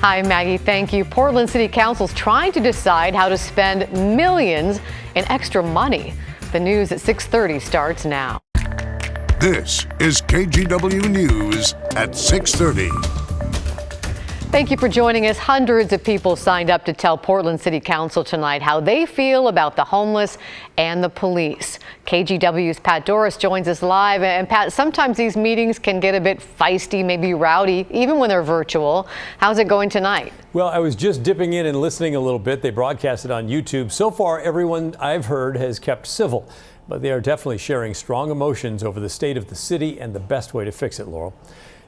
Hi, Maggie. Thank you. Portland City Council's trying to decide how to spend millions in extra money. The news at 6:30 starts now. This is KGW News at 6:30. Thank you for joining us. Hundreds of people signed up to tell Portland City Council tonight how they feel about the homeless and the police. KGW's Pat Doris joins us live. And Pat, sometimes these meetings can get a bit feisty, maybe rowdy, even when they're virtual. How's it going tonight? Well, I was just dipping in and listening a little bit. They broadcast it on YouTube. So far, everyone I've heard has kept civil, but they are definitely sharing strong emotions over the state of the city and the best way to fix it, Laurel.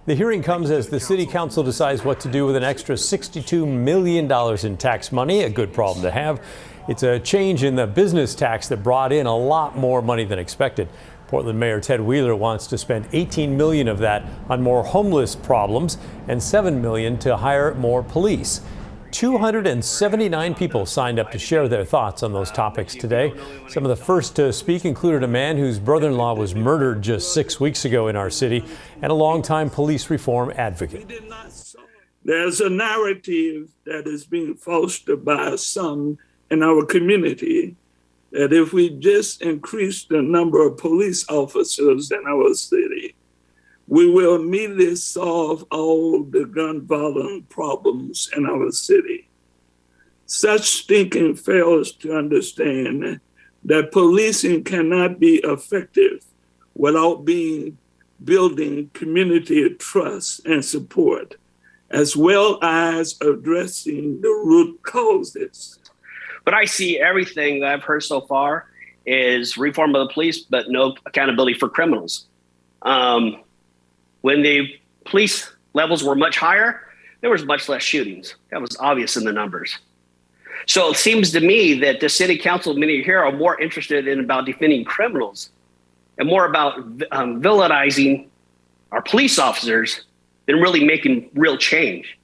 The hearing comes as the City Council decides what to do with an extra $62 million in tax money, a good problem to have. It's a change in the business tax that brought in a lot more money than expected. Portland Mayor Ted Wheeler wants to spend $18 million of that on more homeless problems and $7 million to hire more police. 279 people signed up to share their thoughts on those topics today. Some of the first to speak included a man whose brother-in-law was murdered just 6 weeks ago in our city and a longtime police reform advocate. There's a narrative that is being fostered by some in our community that if we just increase the number of police officers in our city, we will immediately solve all the gun violence problems in our city. Such thinking fails to understand that policing cannot be effective without building community trust and support, as well as addressing the root causes. But I see everything that I've heard so far is reform of the police, but no accountability for criminals. When the police levels were much higher, there was much less shootings. That was obvious in the numbers. So it seems to me that the city council, many here, are more interested in about defending criminals and more about villainizing our police officers than really making real change.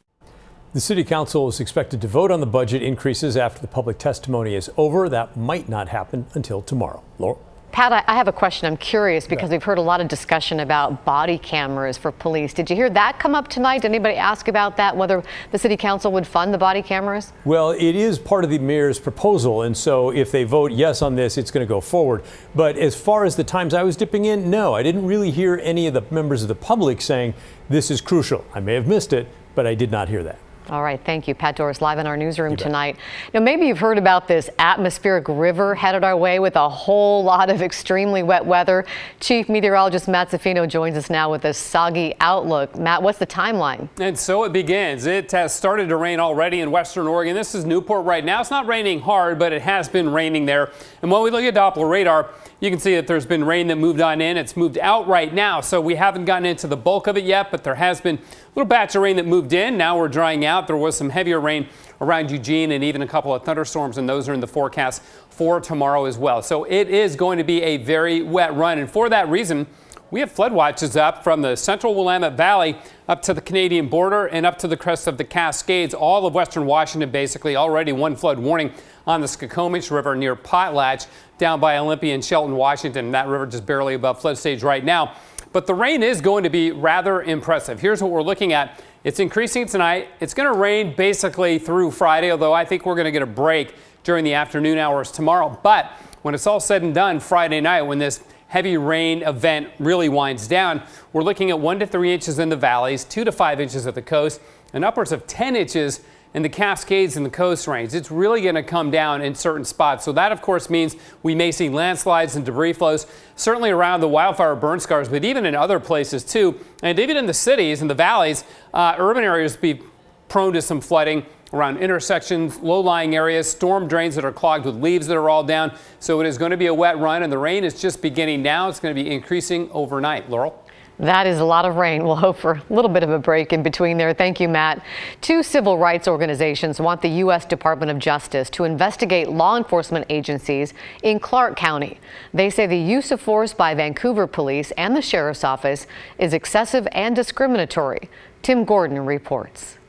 The City Council is expected to vote on the budget increases after the public testimony is over. That might not happen until tomorrow. Laurel? Pat, I have a question. I'm curious because we've heard a lot of discussion about body cameras for police. Did you hear that come up tonight? Did anybody ask about that, whether the City Council would fund the body cameras? Well, it is part of the mayor's proposal, and so if they vote yes on this, it's going to go forward. But as far as the times I was dipping in, no, I didn't really hear any of the members of the public saying this is crucial. I may have missed it, but I did not hear that. All right. Thank you. Pat Doris live in our newsroom tonight. Now, maybe you've heard about this atmospheric river headed our way with a whole lot of extremely wet weather. Chief Meteorologist Matt Zaffino joins us now with a soggy outlook. Matt, what's the timeline? And so it begins. It has started to rain already in Western Oregon. This is Newport right now. It's not raining hard, but it has been raining there. And when we look at Doppler radar, you can see that there's been rain that moved on in. It's moved out right now, so we haven't gotten into the bulk of it yet, but there has been a little batch of rain that moved in. Now we're drying out. There was some heavier rain around Eugene and even a couple of thunderstorms, and those are in the forecast for tomorrow as well. So it is going to be a very wet run, and for that reason, we have flood watches up from the central Willamette Valley up to the Canadian border and up to the crest of the Cascades. All of western Washington basically already one flood warning on the Skokomish River near Potlatch down by Olympia and Shelton, Washington. That river just barely above flood stage right now. But the rain is going to be rather impressive. Here's what we're looking at. It's increasing tonight. It's going to rain basically through Friday, although I think we're going to get a break during the afternoon hours tomorrow. But when it's all said and done Friday night, when this heavy rain event really winds down, we're looking at 1 to 3 inches in the valleys, 2 to 5 inches at the coast, and upwards of 10 inches in the Cascades and the Coast Range. It's really going to come down in certain spots. So that, of course, means we may see landslides and debris flows, certainly around the wildfire burn scars, but even in other places too. And even in the cities and the valleys, urban areas be prone to some flooding around intersections, low-lying areas, storm drains that are clogged with leaves that are all down. So it is going to be a wet run, and the rain is just beginning now. It's going to be increasing overnight. Laurel? That is a lot of rain. We'll hope for a little bit of a break in between there. Thank you, Matt. 2 civil rights organizations want the U.S. Department of Justice to investigate law enforcement agencies in Clark County. They say the use of force by Vancouver police and the sheriff's office is excessive and discriminatory. Tim Gordon reports.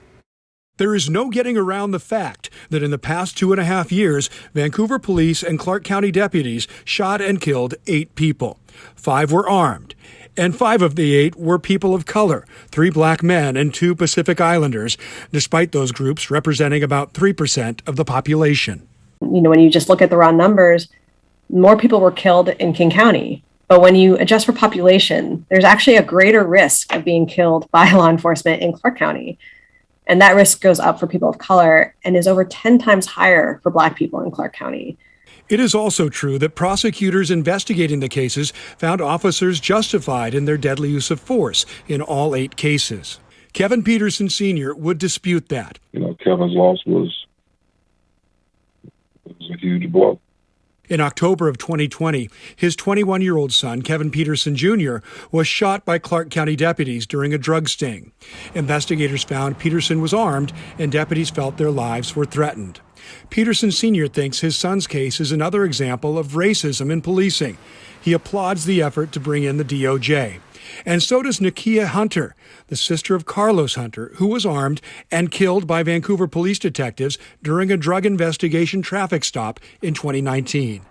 There is no getting around the fact that in the past 2.5 years, Vancouver police and Clark County deputies shot and killed 8 people. 5 were armed. And 5 of the 8 were people of color, 3 black men and 2 Pacific Islanders, despite those groups representing about 3% of the population. When you just look at the raw numbers, more people were killed in King County. But when you adjust for population, there's actually a greater risk of being killed by law enforcement in Clark County. And that risk goes up for people of color and is over 10 times higher for Black people in Clark County. It is also true that prosecutors investigating the cases found officers justified in their deadly use of force in all 8 cases. Kevin Peterson Sr. would dispute that. Kevin's loss was a huge blow. In October of 2020, his 21-year-old son, Kevin Peterson Jr., was shot by Clark County deputies during a drug sting. Investigators found Peterson was armed, and deputies felt their lives were threatened. Peterson Sr. thinks his son's case is another example of racism in policing. He applauds the effort to bring in the DOJ. And so does Nakia Hunter, the sister of Carlos Hunter, who was armed and killed by Vancouver police detectives during a drug investigation traffic stop in 2019.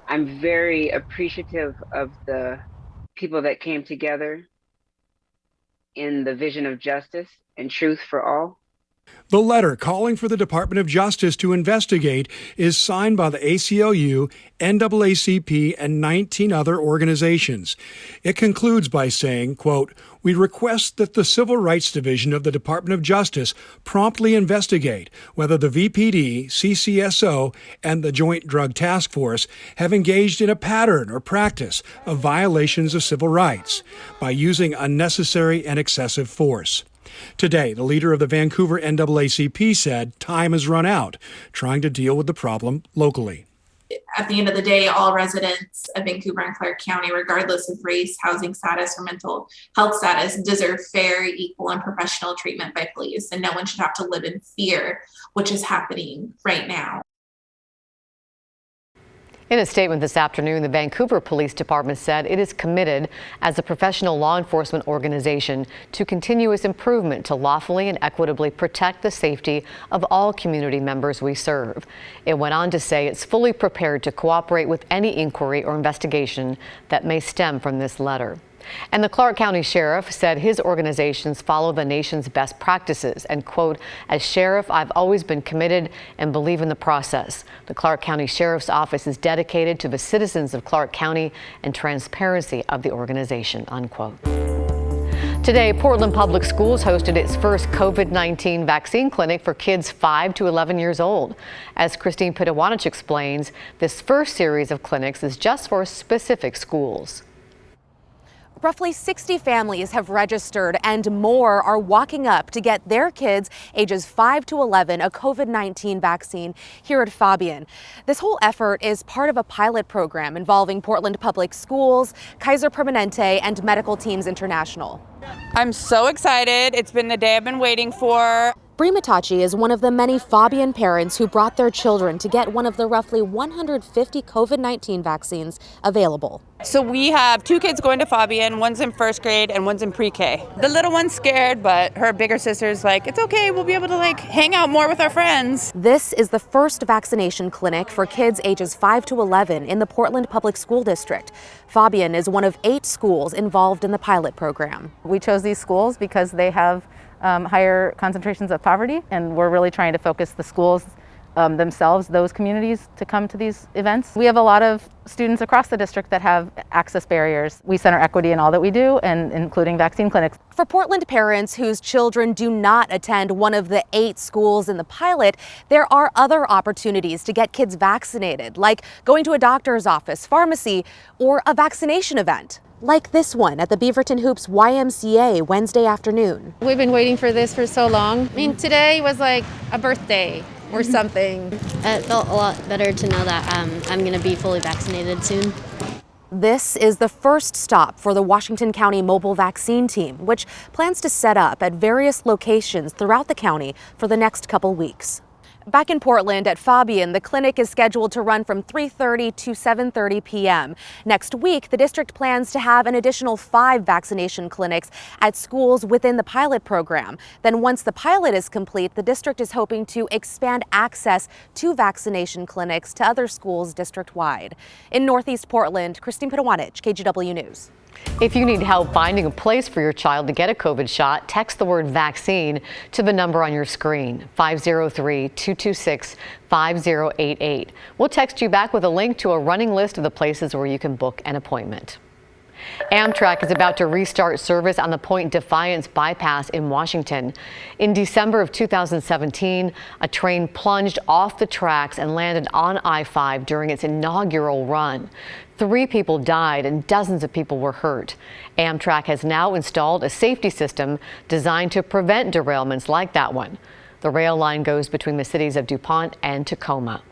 I'm very appreciative of the people that came together in the vision of justice and truth for all. The letter calling for the Department of Justice to investigate is signed by the ACLU, NAACP, and 19 other organizations. It concludes by saying, quote, "We request that the Civil Rights Division of the Department of Justice promptly investigate whether the VPD, CCSO, and the Joint Drug Task Force have engaged in a pattern or practice of violations of civil rights by using unnecessary and excessive force." Today, the leader of the Vancouver NAACP said time has run out, trying to deal with the problem locally. At the end of the day, all residents of Vancouver and Clark County, regardless of race, housing status, or mental health status, deserve fair, equal, and professional treatment by police, and no one should have to live in fear, which is happening right now. In a statement this afternoon, the Vancouver Police Department said it is committed as a professional law enforcement organization to continuous improvement to lawfully and equitably protect the safety of all community members we serve. It went on to say it's fully prepared to cooperate with any inquiry or investigation that may stem from this letter. And the Clark County Sheriff said his organizations follow the nation's best practices and, quote, "As sheriff, I've always been committed and believe in the process. The Clark County Sheriff's Office is dedicated to the citizens of Clark County and transparency of the organization," unquote. Today, Portland Public Schools hosted its first COVID-19 vaccine clinic for kids 5 to 11 years old. As Christine Pitawanich explains, this first series of clinics is just for specific schools. Roughly 60 families have registered and more are walking up to get their kids ages 5 to 11 a COVID-19 vaccine here at Fabian. This whole effort is part of a pilot program involving Portland Public Schools, Kaiser Permanente, and Medical Teams International. I'm so excited. It's been the day I've been waiting for. Bree Matachi is one of the many Fabian parents who brought their children to get one of the roughly 150 COVID-19 vaccines available. So we have 2 kids going to Fabian, one's in 1st grade and one's in pre-K. The little one's scared, but her bigger sister's like, it's okay, we'll be able to hang out more with our friends. This is the first vaccination clinic for kids ages 5 to 11 in the Portland Public School District. Fabian is one of 8 schools involved in the pilot program. We chose these schools because they have higher concentrations of poverty, and we're really trying to focus the schools themselves, those communities, to come to these events. We have a lot of students across the district that have access barriers. We center equity in all that we do, and including vaccine clinics. For Portland parents whose children do not attend one of the 8 schools in the pilot, there are other opportunities to get kids vaccinated, like going to a doctor's office, pharmacy, or a vaccination event. Like this one at the Beaverton Hoops YMCA Wednesday afternoon. We've been waiting for this for so long. I mean, today was like a birthday or something. It felt a lot better to know that I'm going to be fully vaccinated soon. This is the first stop for the Washington County Mobile Vaccine Team, which plans to set up at various locations throughout the county for the next couple weeks. Back in Portland at Fabian, the clinic is scheduled to run from 3:30 to 7:30 p.m. Next week, the district plans to have an additional 5 vaccination clinics at schools within the pilot program. Then once the pilot is complete, the district is hoping to expand access to vaccination clinics to other schools district-wide. In Northeast Portland, Christine Pitawanich, KGW News. If you need help finding a place for your child to get a COVID shot, text the word vaccine to the number on your screen, 503-226-5088. We'll text you back with a link to a running list of the places where you can book an appointment. Amtrak is about to restart service on the Point Defiance bypass in Washington. In December of 2017, a train plunged off the tracks and landed on I-5 during its inaugural run. 3 people died and dozens of people were hurt. Amtrak has now installed a safety system designed to prevent derailments like that one. The rail line goes between the cities of DuPont and Tacoma.